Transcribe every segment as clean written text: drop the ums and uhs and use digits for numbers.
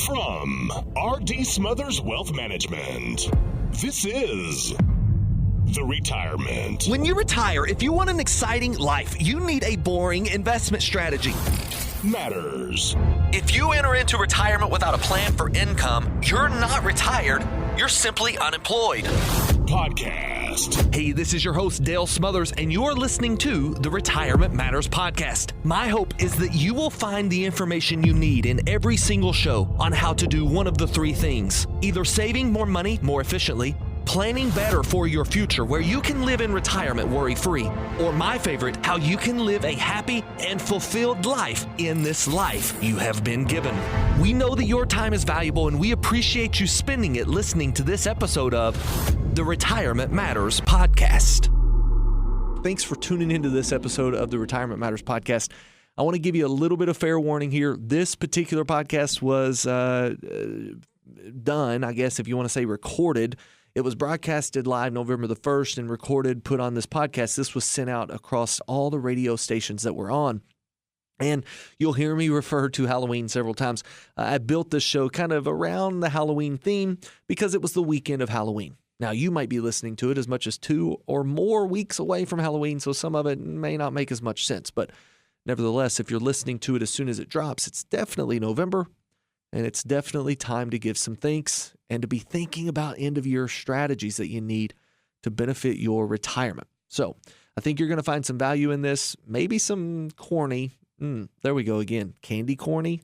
From R.D. Smothers Wealth Management, this is The Retirement. When you retire, if you want an exciting life, you need a boring investment strategy. Matters. If you enter into retirement without a plan for income, you're not retired, you're simply unemployed. Podcast. Hey, this is your host, Dale Smothers, and you're listening to the Retirement Matters Podcast. My hope is that you will find the information you need in every single show on how to do one of the three things: either saving more money more efficiently, planning better for your future where you can live in retirement worry-free, or my favorite, how you can live a happy and fulfilled life in this life you have been given. We know that your time is valuable, and we appreciate you spending it listening to this episode of the Retirement Matters Podcast. Thanks for tuning into this episode of the Retirement Matters Podcast. I want to give you a little bit of fair warning here. This particular podcast was done, I guess if you want to say recorded. It was broadcasted live November the 1st and recorded, put on this podcast. This was sent out across all the radio stations that we're on. And you'll hear me refer to Halloween several times. I built this show kind of around the Halloween theme because it was the weekend of Halloween. Now, you might be listening to it as much as 2 or more weeks away from Halloween, so some of it may not make as much sense. But nevertheless, if you're listening to it as soon as it drops, it's definitely November. And it's definitely time to give some thanks and to be thinking about end-of-year strategies that you need to benefit your retirement. So I think you're going to find some value in this, maybe some corny, there we go again, candy corny?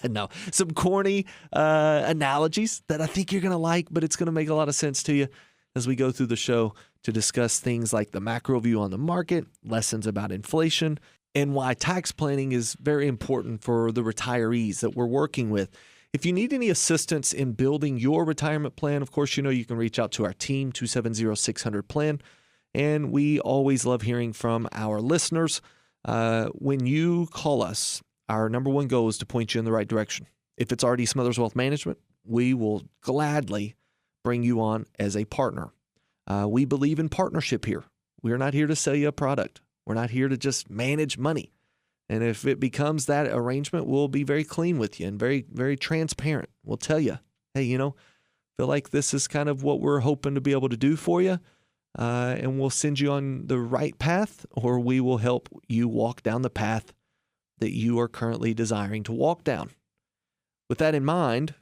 No, some corny analogies that I think you're going to like, but it's going to make a lot of sense to you as we go through the show to discuss things like the macro view on the market, lessons about inflation, and why tax planning is very important for the retirees that we're working with. If you need any assistance in building your retirement plan, of course, you know you can reach out to our team, 270-600-PLAN, and we always love hearing from our listeners. When you call us, our number one goal is to point you in the right direction. If it's R.D. Smothers Wealth Management, we will gladly bring you on as a partner. We believe in partnership here. We're not here to sell you a product. We're not here to just manage money. And if it becomes that arrangement, we'll be very clean with you and very, very transparent. We'll tell you, hey, feel like this is kind of what we're hoping to be able to do for you. And we'll send you on the right path, or we will help you walk down the path that you are currently desiring to walk down. With that in mind,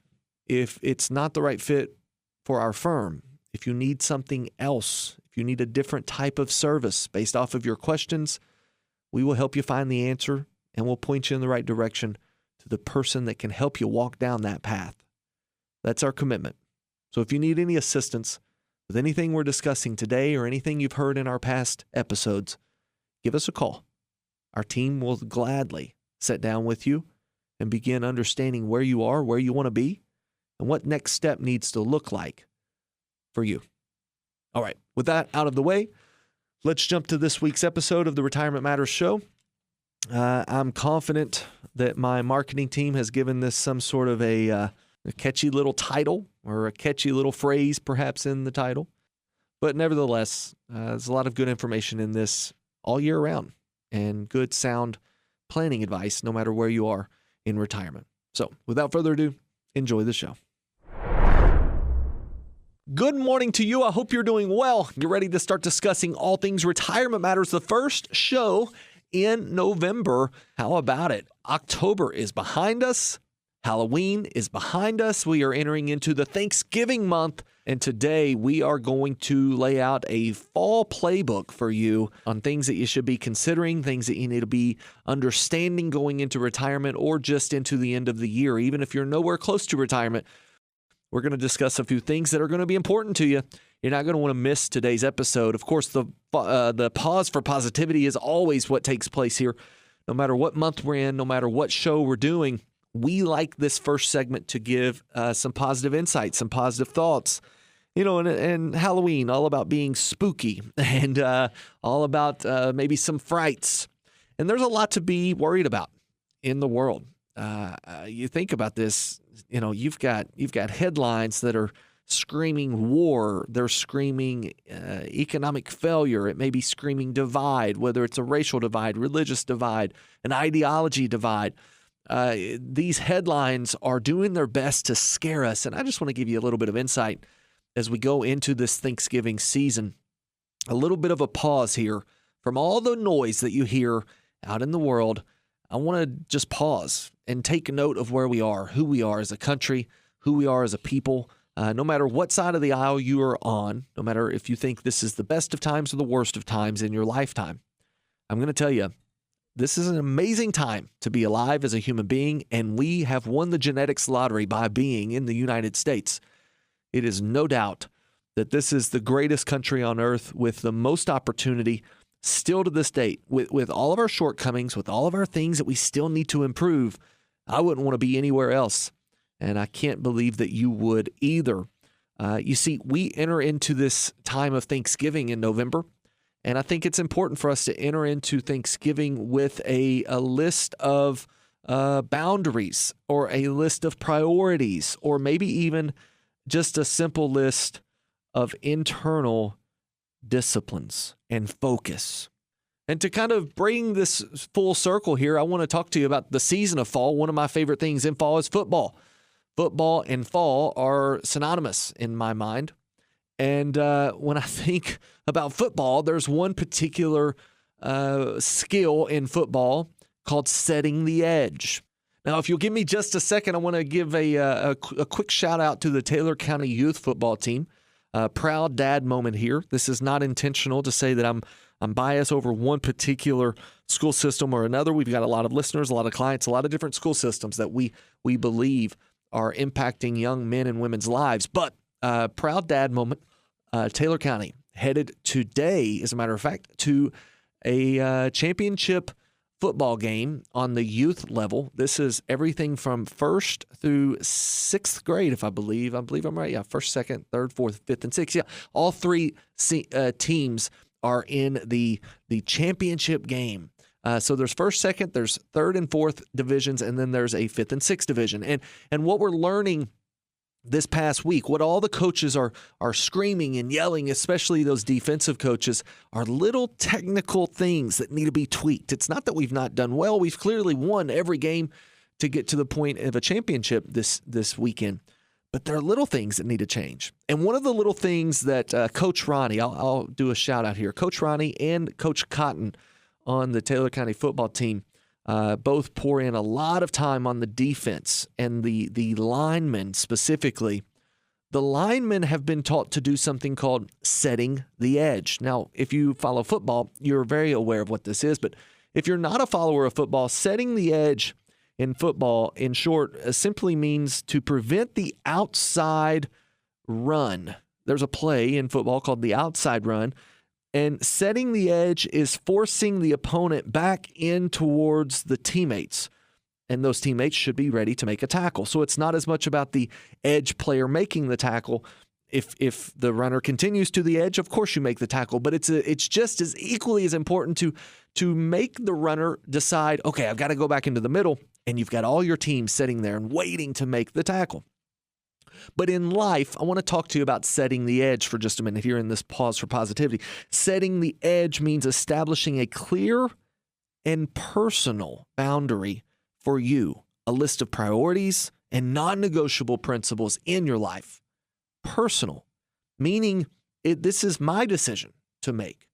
if it's not the right fit for our firm, if you need something else, if you need a different type of service based off of your questions, we will help you find the answer, and we'll point you in the right direction to the person that can help you walk down that path. That's our commitment. So if you need any assistance with anything we're discussing today or anything you've heard in our past episodes, give us a call. Our team will gladly sit down with you and begin understanding where you are, where you want to be, and what next step needs to look like for you. All right, with that out of the way, let's jump to this week's episode of the Retirement Matters Show. I'm confident that my marketing team has given this some sort of a catchy little title or a catchy little phrase perhaps in the title. But nevertheless, there's a lot of good information in this all year round and good sound planning advice no matter where you are in retirement. So without further ado, enjoy the show. Good morning to you. I hope you're doing well. You're ready to start discussing all things retirement matters. The first show in November. How about it? October is behind us. Halloween is behind us. We are entering into the Thanksgiving month. And today we are going to lay out a fall playbook for you on things that you should be considering, things that you need to be understanding going into retirement or just into the end of the year. Even if you're nowhere close to retirement, we're going to discuss a few things that are going to be important to you. You're not going to want to miss today's episode. Of course, the pause for positivity is always what takes place here. No matter what month we're in, no matter what show we're doing, we like this first segment to give some positive insights, some positive thoughts. And Halloween, all about being spooky and all about maybe some frights. And there's a lot to be worried about in the world. You think about this, you've got headlines that are screaming war. They're screaming economic failure. It may be screaming divide, whether it's a racial divide, religious divide, an ideology divide. these headlines are doing their best to scare us. And I just want to give you a little bit of insight as we go into this Thanksgiving season. A little bit of a pause here from all the noise that you hear out in the world. I want to just pause and take note of where we are, who we are as a country, who we are as a people. No matter what side of the aisle you are on, no matter if you think this is the best of times or the worst of times in your lifetime, I'm going to tell you, this is an amazing time to be alive as a human being, and we have won the genetics lottery by being in the United States. It is no doubt that this is the greatest country on earth with the most opportunity still to this date. With all of our shortcomings, with all of our things that we still need to improve, I wouldn't want to be anywhere else. And I can't believe that you would either. You see, we enter into this time of Thanksgiving in November. And I think it's important for us to enter into Thanksgiving with a list of boundaries or a list of priorities, or maybe even just a simple list of internal disciplines and focus. And to kind of bring this full circle here, I want to talk to you about the season of fall. One of my favorite things in fall is football. Football and fall are synonymous in my mind. And when I think about football, there's one particular skill in football called setting the edge. Now, if you'll give me just a second, I want to give a quick shout out to the Taylor County youth football team. Proud dad moment here. This is not intentional to say that I'm biased over one particular school system or another. We've got a lot of listeners, a lot of clients, a lot of different school systems that we believe are impacting young men and women's lives. But proud dad moment. Taylor County headed today, as a matter of fact, to a championship football game on the youth level. This is everything from first through sixth grade, if I believe. I'm right. Yeah, first, second, third, fourth, fifth, and sixth. Yeah, all three teams are in the championship game. So there's first, second, there's third and fourth divisions, and then there's a fifth and sixth division. And what we're learning this past week, what all the coaches are screaming and yelling, especially those defensive coaches, are little technical things that need to be tweaked. It's not that we've not done well. We've clearly won every game to get to the point of a championship this weekend. But there are little things that need to change. And one of the little things that Coach Ronnie, I'll do a shout out here, Coach Ronnie and Coach Cotton on the Taylor County football team, both pour in a lot of time on the defense, and the linemen specifically. The linemen have been taught to do something called setting the edge. Now, if you follow football, you're very aware of what this is. But if you're not a follower of football, setting the edge in football, in short, simply means to prevent the outside run. There's a play in football called the outside run. And setting the edge is forcing the opponent back in towards the teammates. And those teammates should be ready to make a tackle. So it's not as much about the edge player making the tackle. If the runner continues to the edge, of course you make the tackle. But it's just as equally as important to make the runner decide, okay, I've got to go back into the middle. And you've got all your team sitting there and waiting to make the tackle. But in life, I want to talk to you about setting the edge for just a minute here in this pause for positivity. Setting the edge means establishing a clear and personal boundary for you, a list of priorities and non-negotiable principles in your life. Personal, meaning this is my decision to make.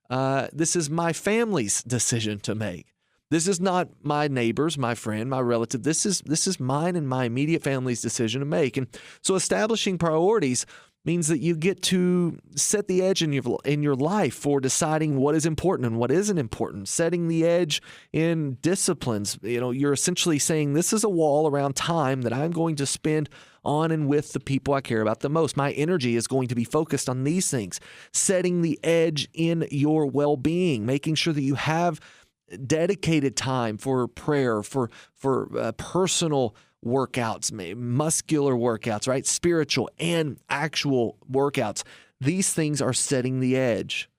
This is my family's decision to make. This is not my neighbor's, my friend, my relative. This is mine and my immediate family's decision to make. And so establishing priorities means that you get to set the edge in your life for deciding what is important and what isn't important. Setting the edge in disciplines. You're essentially saying this is a wall around time that I'm going to spend on and with the people I care about the most. My energy is going to be focused on these things. Setting the edge in your well-being, making sure that you have dedicated time for prayer, for personal workouts, muscular workouts, right? Spiritual and actual workouts. These things are setting the edge.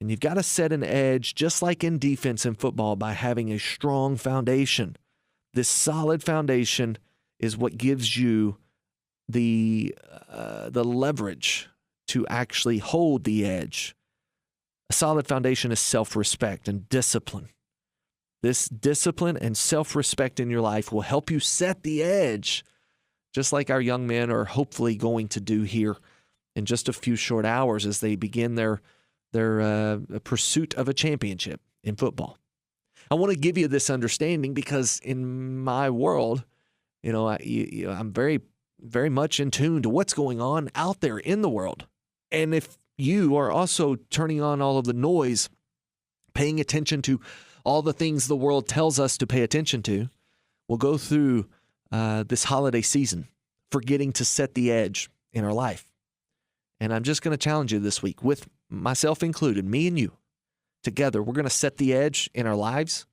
And you've got to set an edge, just like in defense and football, by having a strong foundation. This solid foundation is what gives you the leverage to actually hold the edge. A solid foundation is self-respect and discipline. This discipline and self-respect in your life will help you set the edge, just like our young men are hopefully going to do here in just a few short hours as they begin their pursuit of a championship in football. I want to give you this understanding because in my world, I'm very, very much in tune to what's going on out there in the world. And if you are also turning on all of the noise, paying attention to all the things the world tells us to pay attention to, we'll go through this holiday season forgetting to set the edge in our life. And I'm just going to challenge you this week, with myself included, me and you, together, we're going to set the edge in our lives.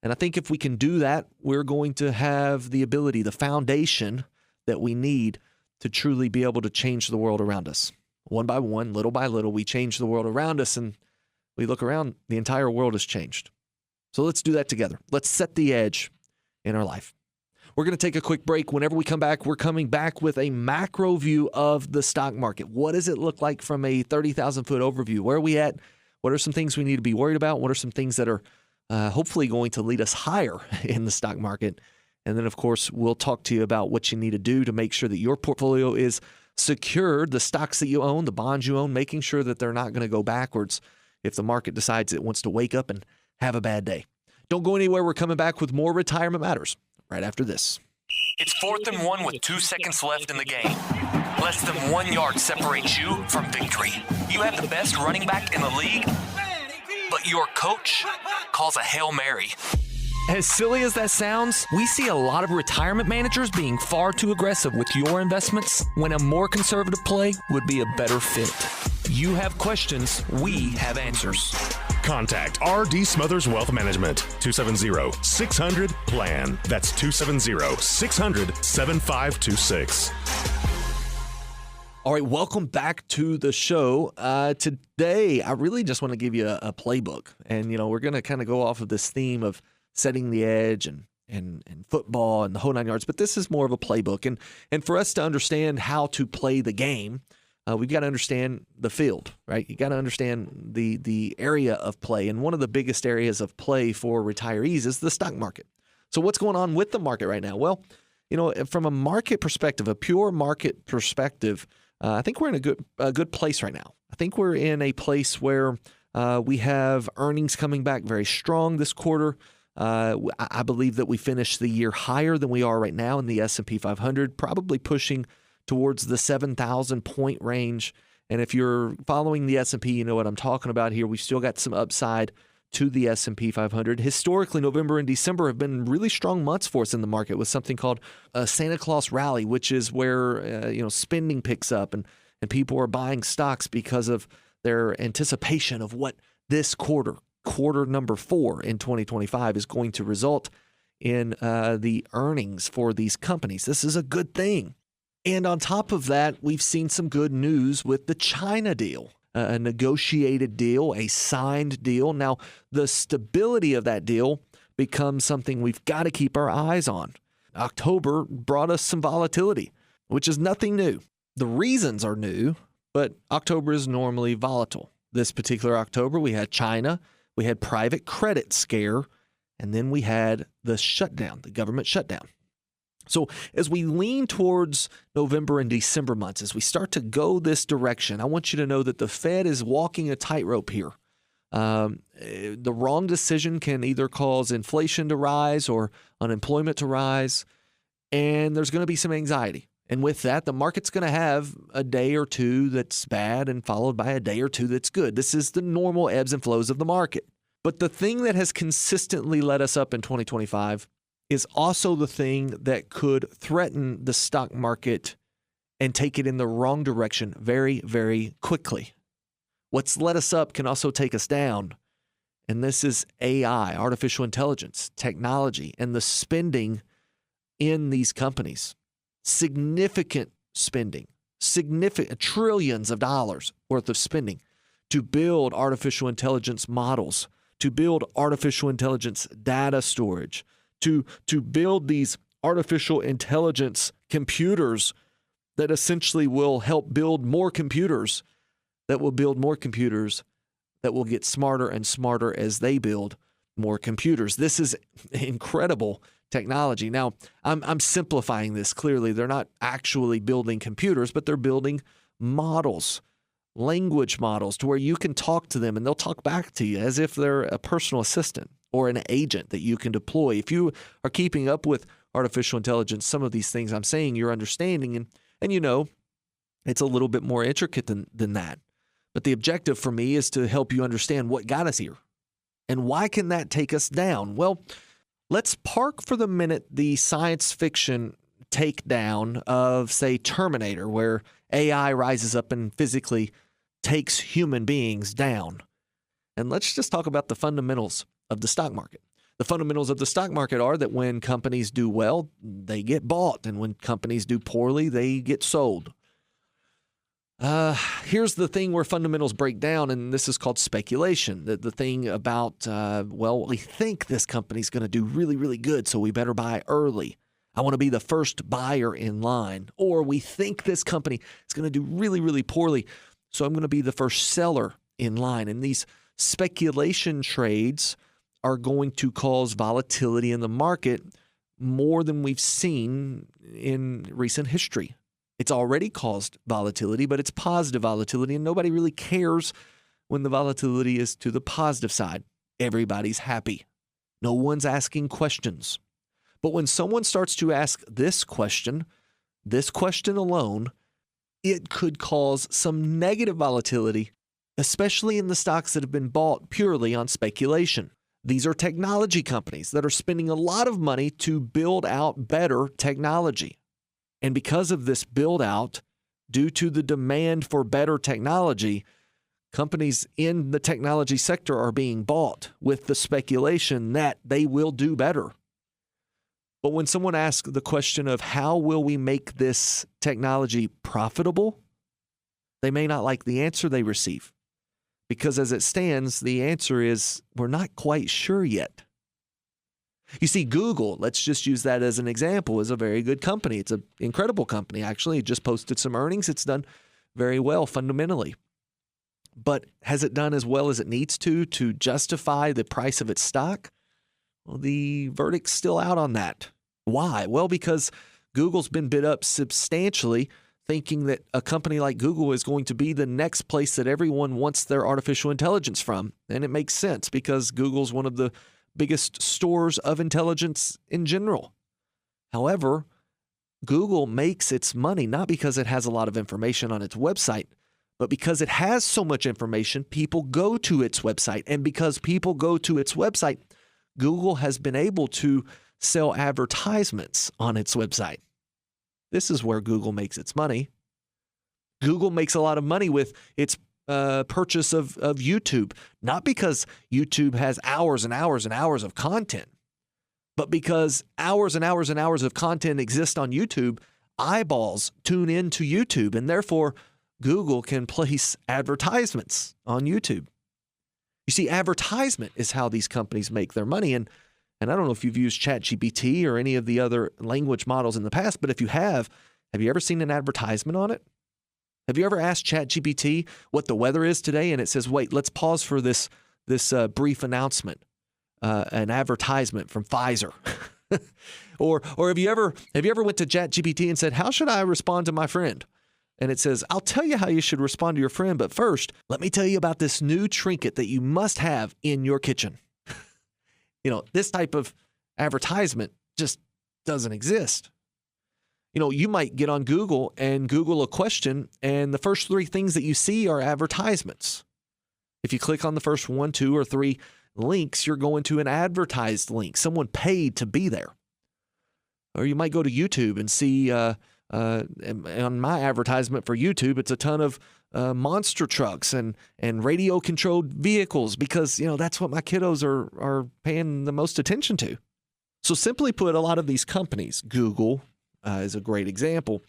And I think if we can do that, we're going to have the ability, the foundation that we need to truly be able to change the world around us. One by one, little by little, we change the world around us, and we look around, the entire world has changed. So let's do that together. Let's set the edge in our life. We're going to take a quick break. Whenever we come back, we're coming back with a macro view of the stock market. What does it look like from a 30,000-foot overview? Where are we at? What are some things we need to be worried about? What are some things that are hopefully going to lead us higher in the stock market? And then, of course, we'll talk to you about what you need to do to make sure that your portfolio is secured, the stocks that you own, the bonds you own, making sure that they're not going to go backwards if the market decides it wants to wake up and have a bad day. Don't go anywhere. We're coming back with more Retirement Matters right after this. It's 4th and 1 with 2 seconds left in the game. Less than 1 yard separates you from victory. You have the best running back in the league, but your coach calls a Hail Mary. As silly as that sounds, we see a lot of retirement managers being far too aggressive with your investments when a more conservative play would be a better fit. You have questions, we have answers. Contact R.D. Smothers Wealth Management, 270-600-PLAN. That's 270-600-7526. All right, welcome back to the show. Today, I really just want to give you a playbook. And, we're going to kind of go off of this theme of setting the edge and football and the whole 9 yards. But this is more of a playbook. And for us to understand how to play the game, we've got to understand the field, right? You got to understand the area of play. And one of the biggest areas of play for retirees is the stock market. So what's going on with the market right now? Well, from a market perspective, a pure market perspective, I think we're in a good place right now. I think we're in a place where we have earnings coming back very strong this quarter. I believe that we finished the year higher than we are right now in the S&P 500, probably pushing towards the 7,000 point range. And if you're following the S&P, you know what I'm talking about here. We've still got some upside to the S&P 500. Historically, November and December have been really strong months for us in the market with something called a Santa Claus rally, which is where spending picks up and people are buying stocks because of their anticipation of what this quarter number 4 in 2025 is going to result in the earnings for these companies. This is a good thing. And on top of that, we've seen some good news with the China deal. A negotiated deal, a signed deal. Now, the stability of that deal becomes something we've got to keep our eyes on. October brought us some volatility, which is nothing new. The reasons are new, but October is normally volatile. This particular October, we had China, we had private credit scare, and then we had the shutdown, the government shutdown. So as we lean towards November and December months, as we start to go this direction, I want you to know that the Fed is walking a tightrope here. The wrong decision can either cause inflation to rise or unemployment to rise, and there's going to be some anxiety. And with that, the market's going to have a day or two that's bad and followed by a day or two that's good. This is the normal ebbs and flows of the market. But the thing that has consistently led us up in 2025 is also the thing that could threaten the stock market and take it in the wrong direction very, very quickly. What's led us up can also take us down. And this is AI, artificial intelligence, technology, and the spending in these companies. Significant spending, significant trillions of dollars worth of spending to build artificial intelligence models, to build artificial intelligence data storage, to build these artificial intelligence computers that essentially will help build more computers that will build more computers that will get smarter and smarter as they build more computers. This is incredible technology. Now, I'm simplifying this clearly. They're not actually building computers, but they're building models, language models, to where you can talk to them and they'll talk back to you as if they're a personal assistant or an agent that you can deploy. If you are keeping up with artificial intelligence, some of these things I'm saying you're understanding, and you know, it's a little bit more intricate than that. But the objective for me is to help you understand what got us here. And why can that take us down? Well, let's park for the minute the science fiction takedown of, say, Terminator, where AI rises up and physically takes human beings down. And let's just talk about the fundamentals of the stock market. The fundamentals of the stock market are that when companies do well, they get bought. And when companies do poorly, they get sold. Here's the thing where fundamentals break down, and this is called speculation. The thing about, we think this company's going to do really, really good, so we better buy early. I want to be the first buyer in line. Or we think this company is going to do really, really poorly, so I'm going to be the first seller in line. And these speculation trades are going to cause volatility in the market more than we've seen in recent history. It's already caused volatility, but it's positive volatility, and nobody really cares when the volatility is to the positive side. Everybody's happy. No one's asking questions. But when someone starts to ask this question alone, it could cause some negative volatility, especially in the stocks that have been bought purely on speculation. These are technology companies that are spending a lot of money to build out better technology. And because of this build out, due to the demand for better technology, companies in the technology sector are being bought with the speculation that they will do better. But when someone asks the question of how will we make this technology profitable, they may not like the answer they receive. Because as it stands, the answer is we're not quite sure yet. You see, Google, let's just use that as an example, is a very good company. It's an incredible company, actually. It just posted some earnings. It's done very well fundamentally. But has it done as well as it needs to justify the price of its stock? Well, the verdict's still out on that. Why? Well, because Google's been bid up substantially, thinking that a company like Google is going to be the next place that everyone wants their artificial intelligence from. And it makes sense because Google's one of the biggest stores of intelligence in general. However, Google makes its money not because it has a lot of information on its website, but because it has so much information, people go to its website. And because people go to its website, Google has been able to sell advertisements on its website. This is where Google makes its money. Google makes a lot of money with its purchase of YouTube, not because YouTube has hours and hours and hours of content, but because hours and hours and hours of content exist on YouTube, eyeballs tune into YouTube, and therefore Google can place advertisements on YouTube. You see, advertisement is how these companies make their money, and I don't know if you've used ChatGPT or any of the other language models in the past, but if you have you ever seen an advertisement on it? Have you ever asked ChatGPT what the weather is today? And it says, wait, let's pause for this brief announcement, an advertisement from Pfizer. or have you ever went to ChatGPT and said, how should I respond to my friend? And it says, I'll tell you how you should respond to your friend, but first, let me tell you about this new trinket that you must have in your kitchen. This type of advertisement just doesn't exist. You might get on Google and Google a question, and the first three things that you see are advertisements. If you click on the first 1, 2, or 3 links, you're going to an advertised link. Someone paid to be there. Or you might go to YouTube and see, on my advertisement for YouTube, it's a ton of monster trucks and radio-controlled vehicles because, that's what my kiddos are paying the most attention to. So simply put, a lot of these companies, Google, is a great example,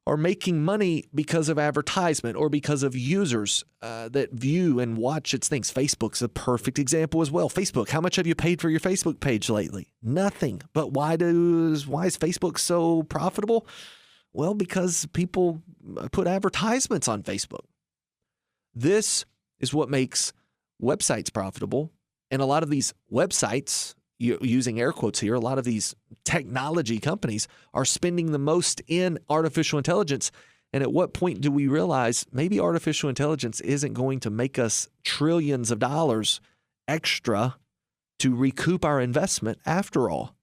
are making money because of advertisement or because of users that view and watch its things. Facebook's a perfect example as well. Facebook, how much have you paid for your Facebook page lately? Nothing. But why is Facebook so profitable? Well, because people put advertisements on Facebook. This is what makes websites profitable, And a lot of these websites, using air quotes here, a lot of these technology companies are spending the most in artificial intelligence. And at what point do we realize maybe artificial intelligence isn't going to make us trillions of dollars extra to recoup our investment after all?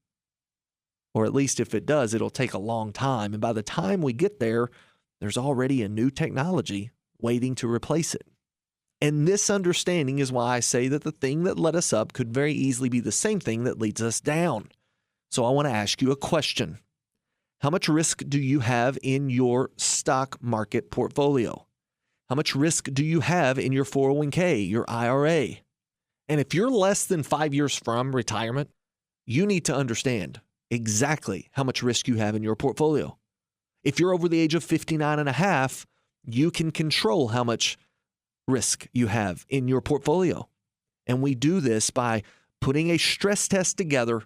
Or at least if it does, it'll take a long time. And by the time we get there, there's already a new technology waiting to replace it. And this understanding is why I say that the thing that led us up could very easily be the same thing that leads us down. So I want to ask you a question. How much risk do you have in your stock market portfolio? How much risk do you have in your 401k, your IRA? And if you're less than 5 years from retirement, you need to understand exactly how much risk you have in your portfolio. If you're over the age of 59 and a half, you can control how much risk you have in your portfolio. And we do this by putting a stress test together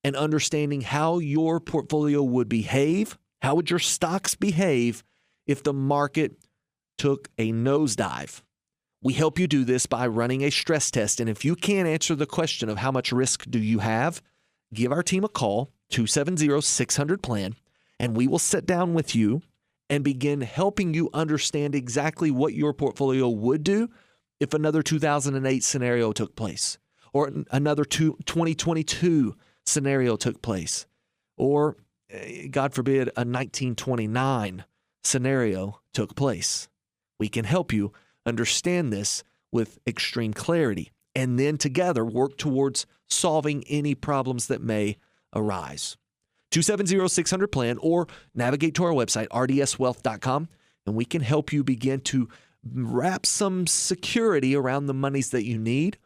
and understanding how your portfolio would behave. How would your stocks behave if the market took a nosedive? We help you do this by running a stress test. And if you can't answer the question of how much risk do you have, give our team a call, 270-600-PLAN, and we will sit down with you and begin helping you understand exactly what your portfolio would do if another 2008 scenario took place, or another 2022 scenario took place, or, God forbid, a 1929 scenario took place. We can help you understand this with extreme clarity, and then together work towards solving any problems that may arise. 270-600-PLAN, or navigate to our website, rdswealth.com, and we can help you begin to wrap some security around the monies that you need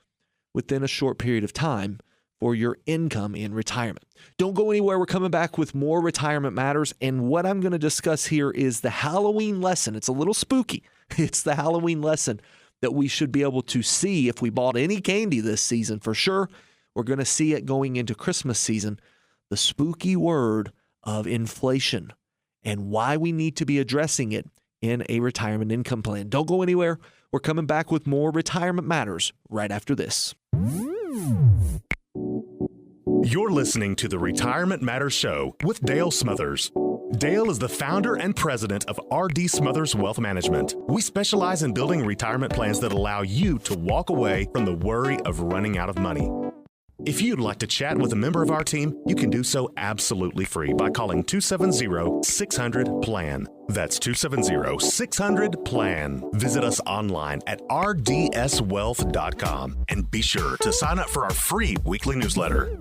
within a short period of time for your income in retirement. Don't go anywhere. We're coming back with more Retirement Matters, and what I'm going to discuss here is the Halloween lesson. It's a little spooky. It's the Halloween lesson that we should be able to see if we bought any candy this season for sure. We're going to see it going into Christmas season. The spooky word of inflation and why we need to be addressing it in a retirement income plan. Don't go anywhere. We're coming back with more Retirement Matters right after this. You're listening to the Retirement Matters Show with Dale Smothers. Dale is the founder and president of R.D. Smothers Wealth Management. We specialize in building retirement plans that allow you to walk away from the worry of running out of money. If you'd like to chat with a member of our team, you can do so absolutely free by calling 270-600-PLAN. That's 270-600-PLAN. Visit us online at rdswealth.com and be sure to sign up for our free weekly newsletter.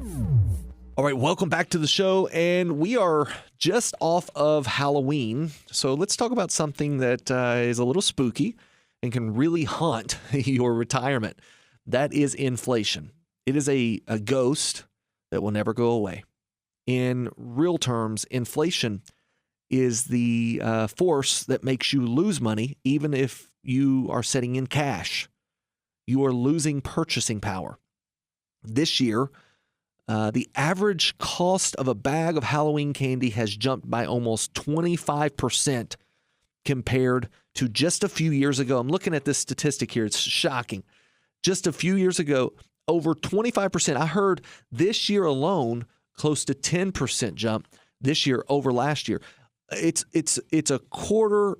All right, welcome back to the show, and we are just off of Halloween, so let's talk about something that is a little spooky and can really haunt your retirement. That is inflation. It is a ghost that will never go away. In real terms, inflation is the force that makes you lose money, even if you are sitting in cash. You are losing purchasing power. This year, the average cost of a bag of Halloween candy has jumped by almost 25% compared to just a few years ago. I'm looking at this statistic here. It's shocking. Just a few years ago, over 25%. I heard this year alone, close to 10% jump this year over last year. It's a quarter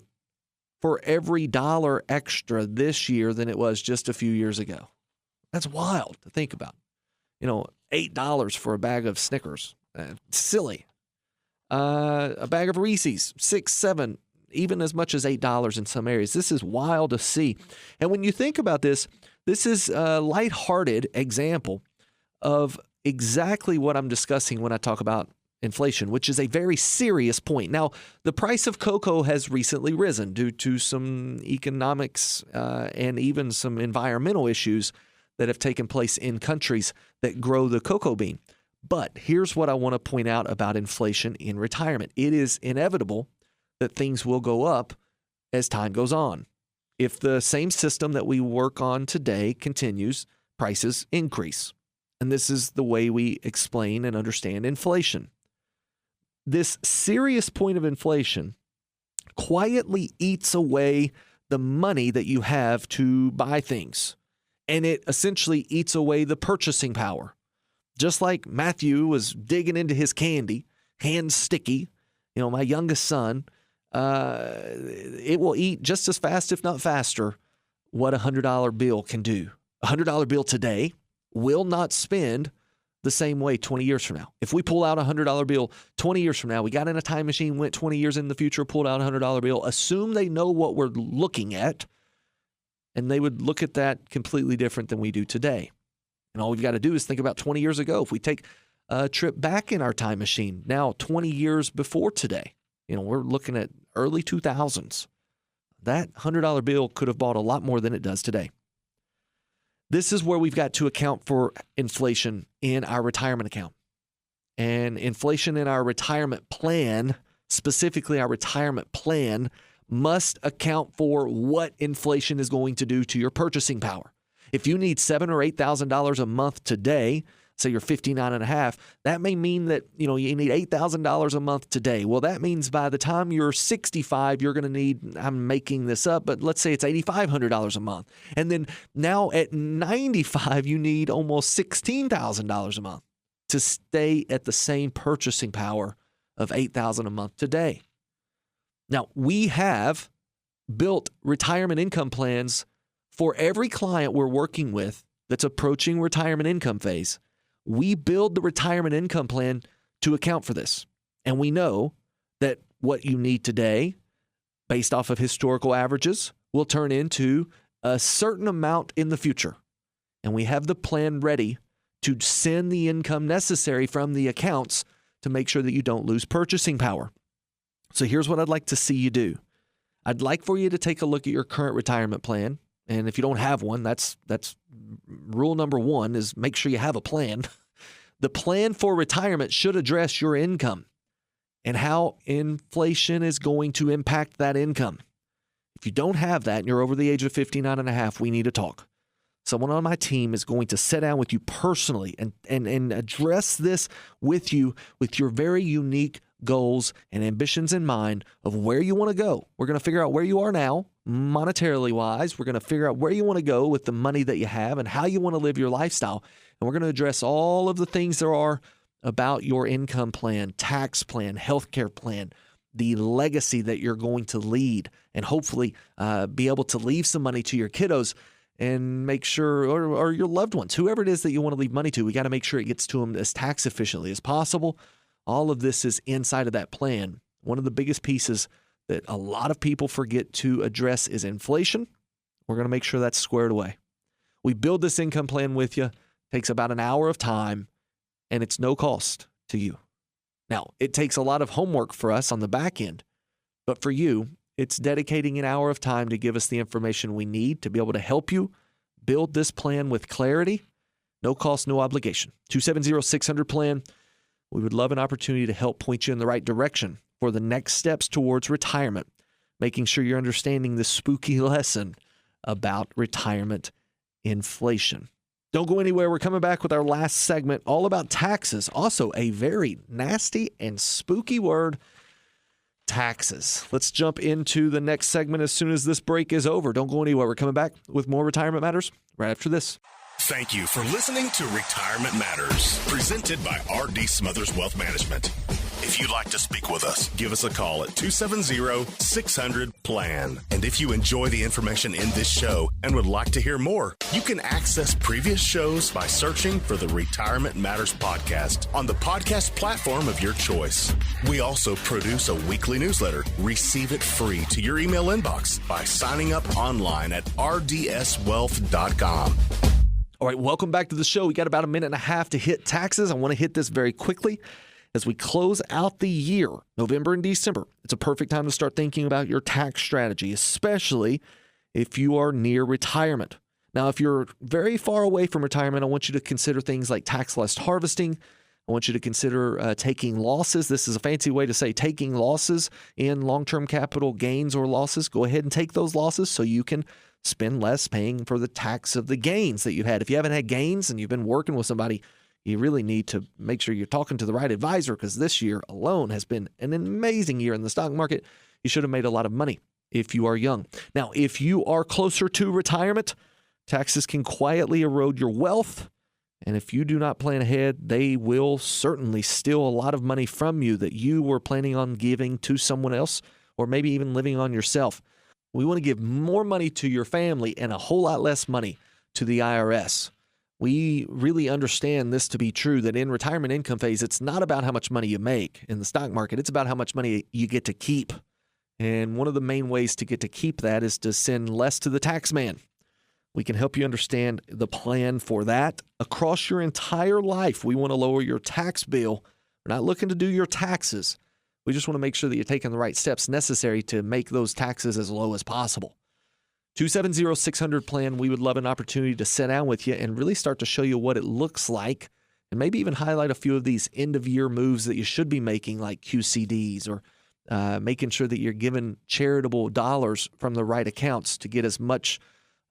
for every dollar extra this year than it was just a few years ago. That's wild to think about. $8 for a bag of Snickers. Silly. A bag of Reese's, $6, $7, even as much as $8 in some areas. This is wild to see. And when you think about this, this is a lighthearted example of exactly what I'm discussing when I talk about inflation, which is a very serious point. Now, the price of cocoa has recently risen due to some economics and even some environmental issues that have taken place in countries that grow the cocoa bean. But here's what I want to point out about inflation in retirement. It is inevitable that things will go up as time goes on. If the same system that we work on today continues, prices increase. And this is the way we explain and understand inflation. This serious point of inflation quietly eats away the money that you have to buy things. and it essentially eats away the purchasing power. Just like Matthew was digging into his candy, hands sticky, my youngest son, it will eat just as fast, if not faster, what a $100 bill can do. A $100 bill today will not spend the same way 20 years from now. If we pull out a $100 bill 20 years from now, we got in a time machine, went 20 years in the future, pulled out a $100 bill, assume they know what we're looking at, and they would look at that completely different than we do today. And all we've got to do is think about 20 years ago. If we take a trip back in our time machine, now 20 years before today, we're looking at early 2000s. That $100 bill could have bought a lot more than it does today. This is where we've got to account for inflation in our retirement account. And inflation in our retirement plan, specifically our retirement plan, must account for what inflation is going to do to your purchasing power. If you need $7,000 or $8,000 a month today, say you're 59 and a half, that may mean that you need $8,000 a month today. Well, that means by the time you're 65, you're going to need, I'm making this up, but let's say it's $8,500 a month. And then now at 95, you need almost $16,000 a month to stay at the same purchasing power of $8,000 a month today. Now, we have built retirement income plans for every client we're working with that's approaching retirement income phase. We build the retirement income plan to account for this. And we know that what you need today, based off of historical averages, will turn into a certain amount in the future. And we have the plan ready to send the income necessary from the accounts to make sure that you don't lose purchasing power. So here's what I'd like to see you do. I'd like for you to take a look at your current retirement plan. And if you don't have one, that's rule number one, is make sure you have a plan. The plan for retirement should address your income and how inflation is going to impact that income. If you don't have that and you're over the age of 59 and a half, we need to talk. Someone on my team is going to sit down with you personally and address this with you with your very unique goals and ambitions in mind of where you want to go. We're going to figure out where you are now, monetarily wise. We're going to figure out where you want to go with the money that you have and how you want to live your lifestyle. And we're going to address all of the things there are about your income plan, tax plan, healthcare plan, the legacy that you're going to lead, and hopefully be able to leave some money to your kiddos and make sure, or your loved ones, whoever it is that you want to leave money to, we got to make sure it gets to them as tax efficiently as possible. All of this is inside of that plan. One of the biggest pieces that a lot of people forget to address is inflation. We're going to make sure that's squared away. We build this income plan with you. It takes about an hour of time, and it's no cost to you. Now, it takes a lot of homework for us on the back end, but for you, it's dedicating an hour of time to give us the information we need to be able to help you build this plan with clarity. No cost, no obligation. 270-600-PLAN. We would love an opportunity to help point you in the right direction for the next steps towards retirement, making sure you're understanding this spooky lesson about retirement inflation. Don't go anywhere. We're coming back with our last segment, all about taxes. Also, a very nasty and spooky word, taxes. Let's jump into the next segment as soon as this break is over. Don't go anywhere. We're coming back with more Retirement Matters right after this. Thank you for listening to Retirement Matters, presented by R.D. Smothers Wealth Management. If you'd like to speak with us, give us a call at 270-600-PLAN. And if you enjoy the information in this show and would like to hear more, you can access previous shows by searching for the Retirement Matters podcast on the podcast platform of your choice. We also produce a weekly newsletter. Receive it free to your email inbox by signing up online at rdswealth.com. All right, welcome back to the show. We got about a minute and a half to hit taxes. I want to hit this very quickly. As we close out the year, November and December, it's a perfect time to start thinking about your tax strategy, especially if you are near retirement. Now, if you're very far away from retirement, I want you to consider things like tax loss harvesting. I want you to consider taking losses. This is a fancy way to say taking losses in long-term capital gains or losses. Go ahead and take those losses so you can spend less paying for the tax of the gains that you had. If you haven't had gains and you've been working with somebody, you really need to make sure you're talking to the right advisor, because this year alone has been an amazing year in the stock market. You should have made a lot of money if you are young. Now, if you are closer to retirement, Taxes can quietly erode your wealth, and if you do not plan ahead, they will certainly steal a lot of money from you that you were planning on giving to someone else or maybe even living on yourself. We want to give more money to your family and a whole lot less money to the IRS. We really understand this to be true, that in retirement income phase, it's not about how much money you make in the stock market. It's about how much money you get to keep. And one of the main ways to get to keep that is to send less to the tax man. We can help you understand the plan for that. Across your entire life, we want to lower your tax bill. We're not looking to do your taxes. We just want to make sure that you're taking the right steps necessary to make those taxes as low as possible. 270-600-PLAN, we would love an opportunity to sit down with you and really start to show you what it looks like and maybe even highlight a few of these end-of-year moves that you should be making, like QCDs or making sure that you're giving charitable dollars from the right accounts to get as much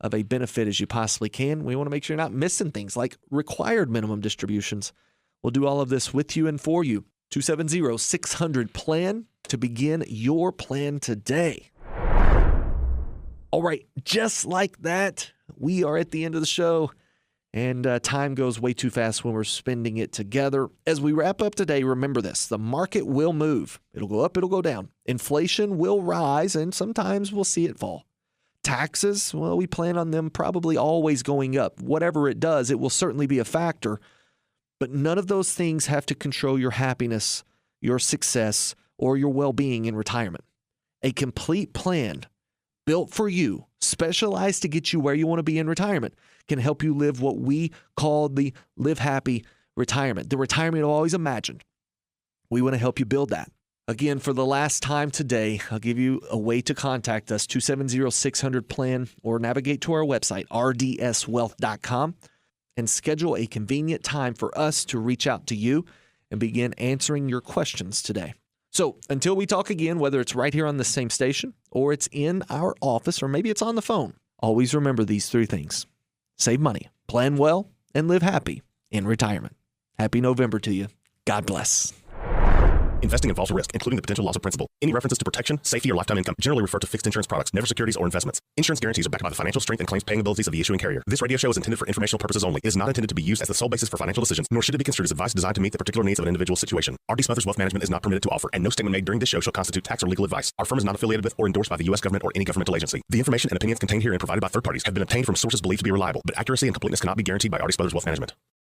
of a benefit as you possibly can. We want to make sure you're not missing things like required minimum distributions. We'll do all of this with you and for you. 270-600-PLAN to begin your plan today. All right, just like that, we are at the end of the show, and time goes way too fast when we're spending it together. As we wrap up today, remember this: the market will move. It'll go up, it'll go down. Inflation will rise, and sometimes we'll see it fall. Taxes, well, we plan on them probably always going up. Whatever it does, it will certainly be a factor. But none of those things have to control your happiness, your success, or your well-being in retirement. A complete plan built for you, specialized to get you where you want to be in retirement, can help you live what we call the live happy retirement, the retirement you've always imagined. We want to help you build that. Again, for the last time today, I'll give you a way to contact us, 270-600-PLAN, or navigate to our website, rdswealth.com, and schedule a convenient time for us to reach out to you and begin answering your questions today. So until we talk again, whether it's right here on the same station or it's in our office or maybe it's on the phone, always remember these three things: save money, plan well, and live happy in retirement. Happy November to you. God bless. Investing involves a risk, including the potential loss of principal. Any references to protection, safety, or lifetime income generally refer to fixed insurance products, never securities or investments. Insurance guarantees are backed by the financial strength and claims paying abilities of the issuing carrier. This radio show is intended for informational purposes only. It is not intended to be used as the sole basis for financial decisions, nor should it be construed as advice designed to meet the particular needs of an individual situation. R.D. Smothers Wealth Management is not permitted to offer, and no statement made during this show shall constitute tax or legal advice. Our firm is not affiliated with or endorsed by the U.S. government or any governmental agency. The information and opinions contained herein provided by third parties have been obtained from sources believed to be reliable, but accuracy and completeness cannot be guaranteed by R.D. Smothers Wealth Management.